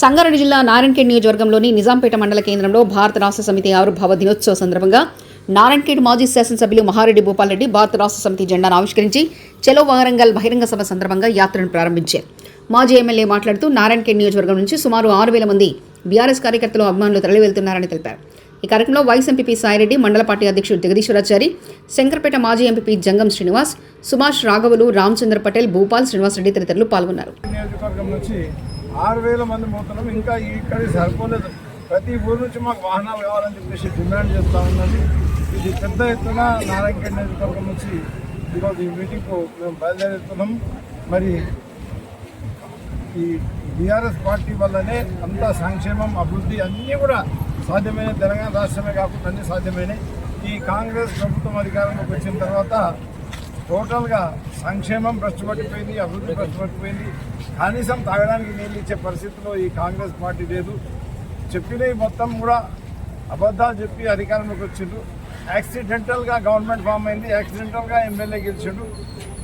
సంగారెడ్డి జిల్లా నారాయణఖేడ్ నియోజకవర్గంలోని నిజాంపేట మండల కేంద్రంలో భారత రాష్ట్ర సమితి ఆవిర్భావ దినోత్సవ సందర్భంగా నారాయణఖేడ్ మాజీ శాసనసభ్యులు మహారెడ్డి భూపాల్రెడ్డి భారత రాష్ట్ర సమితి జెండాను ఆవిష్కరించి చలో వరంగల్ బహిరంగ సభ సందర్భంగా యాత్రను ప్రారంభించారు. మాజీ ఎమ్మెల్యే మాట్లాడుతూ నారాయణఖేడ్ నియోజకవర్గం నుంచి సుమారు 6,000 మంది బీఆర్ఎస్ కార్యకర్తలు అభిమానులు తరలి వెళ్తున్నారని తెలిపారు. ఈ కార్యక్రమంలో వైస్ ఎంపీపీ సాయిరెడ్డి, మండల పార్టీ అధ్యక్షుడు జగదీశ్వరాచారి, శంకర్పేట మాజీ ఎంపీపీ జంగం శ్రీనివాస్, సుభాష్ రాఘవులు, రామచంద్ర పటేల్, భూపాల్, శ్రీనివాసరెడ్డి తదితరులు పాల్గొన్నారు. 6,000 మంది పోతున్నాం. ఇంకా ఇక్కడికి సరిపోలేదు. ప్రతి ఊరు నుంచి మాకు వాహనాలు కావాలని చెప్పేసి డిమాండ్ చేస్తూ ఉన్నది. ఇది పెద్ద ఎత్తున నారాయణఖేడ్ నియోజకవర్గం నుంచి ఈరోజు ఈ మీటింగ్కు మేము బయలుదేరుతున్నాం. మరి ఈ బీఆర్ఎస్ పార్టీ వల్లనే అంత సంక్షేమం, అభివృద్ధి అన్నీ కూడా సాధ్యమైన తెలంగాణ రాష్ట్రమే కాకుండా అన్నీ సాధ్యమైనవి. ఈ కాంగ్రెస్ ప్రభుత్వం అధికారంలోకి వచ్చిన తర్వాత టోటల్గా సంక్షేమం భ్రష్టుపట్టిపోయింది, అభివృద్ధి భ్రష్టుపట్టిపోయింది. కనీసం తాగడానికి నీళ్ళు ఇచ్చే పరిస్థితిలో ఈ కాంగ్రెస్ పార్టీ లేదు. చెప్పినవి మొత్తం కూడా అబద్ధాలు చెప్పి అధికారంలోకి వచ్చిండు. యాక్సిడెంటల్గా గవర్నమెంట్ ఫామ్ అయింది, యాక్సిడెంటల్గా ఎమ్మెల్యే గెలిచిండు.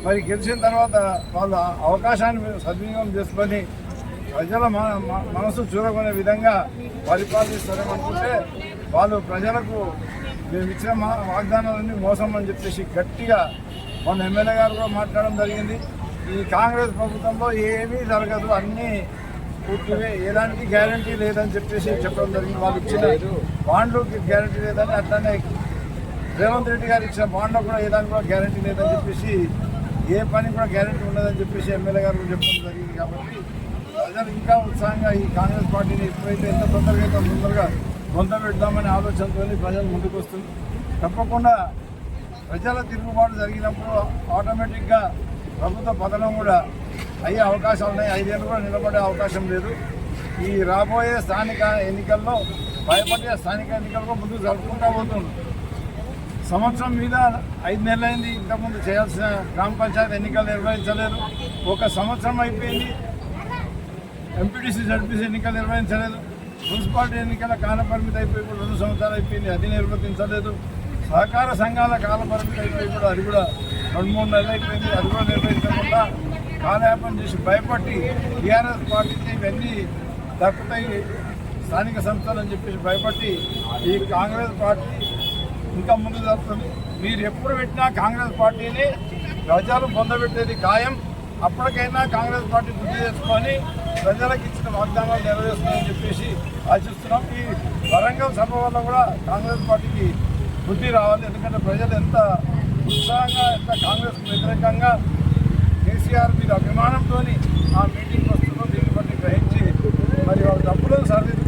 మరి గెలిచిన తర్వాత వాళ్ళ అవకాశాన్ని సద్వినియోగం చేసుకొని ప్రజల మనసు చూరగొనే విధంగా పరిపాలిస్తారనుకుంటే వాళ్ళు ప్రజలకు మేము ఇచ్చిన వాగ్దానాలన్నీ మోసం అని చెప్పేసి గట్టిగా మన ఎమ్మెల్యే గారు కూడా మాట్లాడడం జరిగింది. ఈ కాంగ్రెస్ ప్రభుత్వంలో ఏమీ జరగదు, అన్నీ పూర్తిగా ఏదానికి గ్యారంటీ లేదని చెప్పేసి చెప్పడం జరిగింది. వాళ్ళు ఇచ్చిన బాండ్లకి గ్యారంటీ లేదని, అట్లానే రేవంత్ రెడ్డి గారు ఇచ్చిన బాండ్లో కూడా ఏదానికి కూడా గ్యారంటీ లేదని చెప్పేసి, ఏ పని కూడా గ్యారంటీ ఉండదని చెప్పేసి ఎమ్మెల్యే గారు కూడా చెప్పడం జరిగింది. కాబట్టి ప్రజలు ఇంకా ఉత్సాహంగా ఈ కాంగ్రెస్ పార్టీని ఎప్పుడైతే ఎంత తొందరగా పొంద పెడదామనే ఆలోచనతో ప్రజలు ముందుకు వస్తుంది. తప్పకుండా ప్రజల తిరుగుబాటు జరిగినప్పుడు ఆటోమేటిక్గా ప్రభుత్వ పతనం కూడా అయ్యే అవకాశాలు ఉన్నాయి. 5 ఏళ్ళు కూడా నిలబడే అవకాశం లేదు. ఈ రాబోయే స్థానిక ఎన్నికల్లో భయపడే స్థానిక ఎన్నికల్లో ముందుకు జరుపుకుంటూ పోతుంది. సంవత్సరం మీద 5 నెలలైంది. ఇంతకుముందు చేయాల్సిన గ్రామ పంచాయతీ ఎన్నికలు నిర్వహించలేదు. 1 సంవత్సరం అయిపోయింది. ఎంపీటీసీ, జడ్పీసీ ఎన్నికలు నిర్వహించలేదు. మున్సిపాలిటీ ఎన్నికల కాలపరిమితి అయిపోయి కూడా 2 సంవత్సరాలు అయిపోయింది, అది నిర్వర్తించలేదు. సహకార సంఘాల కాలపరిమితి అయిపోయి కూడా అది కూడా 2-3 నెలలు అయిపోయింది, అది కూడా నిర్వహించకుండా కాలయాపన చేసి భయపడి టీఆర్ఎస్ పార్టీకి ఇవన్నీ దక్కుతాయి స్థానిక సంస్థలు అని చెప్పేసి భయపడి ఈ కాంగ్రెస్ పార్టీ ఇంకా ముందు జరుగుతుంది. మీరు ఎప్పుడు పెట్టినా కాంగ్రెస్ పార్టీని ప్రజలు పొందబెట్టేది ఖాయం. అప్పటికైనా కాంగ్రెస్ పార్టీ బుద్ధి చేసుకొని ప్రజలకు ఇచ్చిన వాగ్దానాలు నెరవేరుస్తుందని చెప్పేసి ఆశిస్తున్నాం. ఈ వరంగల్ సభ వల్ల కూడా కాంగ్రెస్ పార్టీకి బుద్ధి రావాలి. ఎందుకంటే ప్రజలు ఎంత ఉత్సాహంగా, ఎంత కాంగ్రెస్కు వ్యతిరేకంగా కేసీఆర్ మీద అభిమానంతో ఆ మీటింగ్ వస్తుందో దీన్ని బట్టి గ్రహించి మరి వాళ్ళ తప్పులను సరిదిద్దుకొని